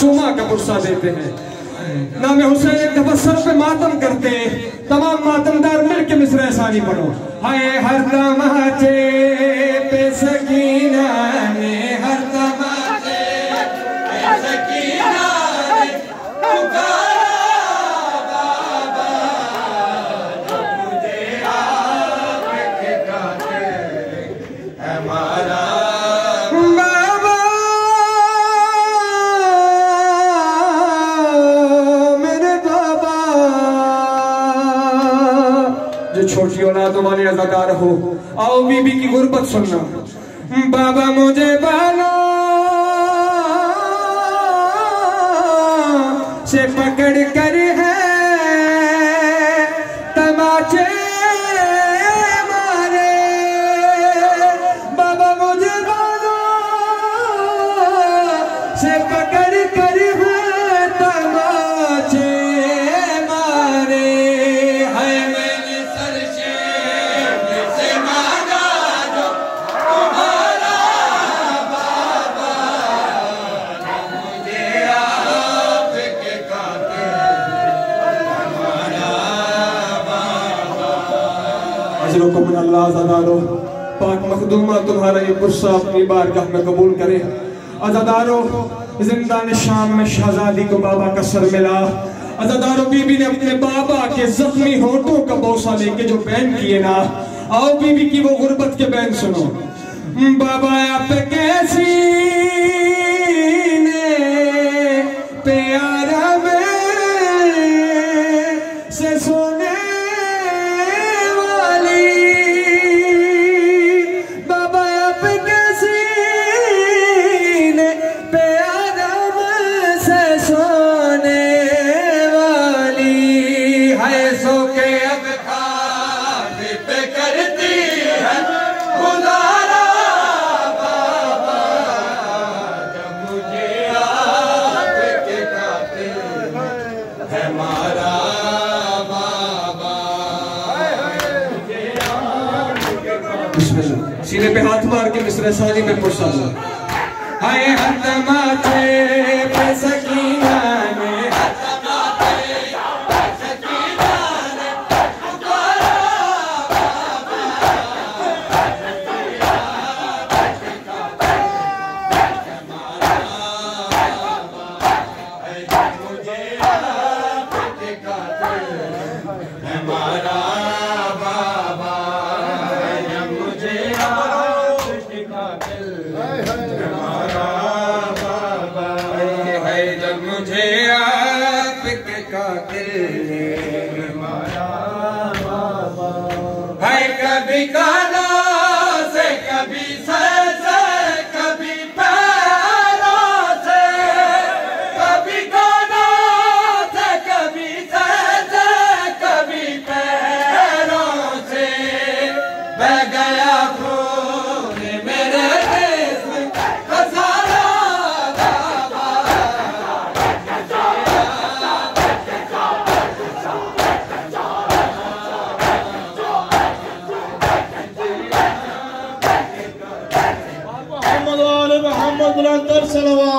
मासूमा का पुरसा देते हैं। नाम हुसैन एक दफा सर पे मातम करते, तमाम मातमदार मिलके मिसरा सानी पढ़ो। हाय हर तमाचे पे सकीना ने, हर तमाचे पे सकीना ने पुकारा बाबा, मुझे आपके काते हमारा छोटी औलाद वाले अज़ादार हो। आओ बीबी की गुर्बत सुनना। बाबा मुझे बालों से पकड़ कर है तमाचे मारे, बाबा मुझे बालों से पकड़ कर है तमाचे मारे। है अल्लाह अज़ादारो पाक मखदूमा तुम्हारा ये गुस्सा अपनी बारगाह में कबूल करे। अज़ादारो जिंदान शाम में शहजादी को बाबा का सर मिला। अज़ादारो बीबी ने अपने बाबा के जख्मी होठों का बोसा लेके जो बैन किए ना, आओ बीबी की वो गुर्बत के बैन सुनो। बाबा आप कैसी ने प्यारा में से सोने सीने पे हाथ मार के मिसरा सानी में पुरसा लो। हाय हर तमाचे पे सकीना ने, हर तमाचे पे सकीना ने पुकारा बाबा, मुझे आपके कातिल हमारा बाबा, मुझे आपके कातिल हमारा बाबा, है जब मुझे आपके कातिल हमारा बाबा, है कभी कानों से कभी सर से कभी पैरों से, कभी कानों से कभी सर से कभी पैरों से, बह गया खून मेरे जिस्म का सारा बाबा, मोहम्मद वाले मोहम्मद बुलंद सलवात।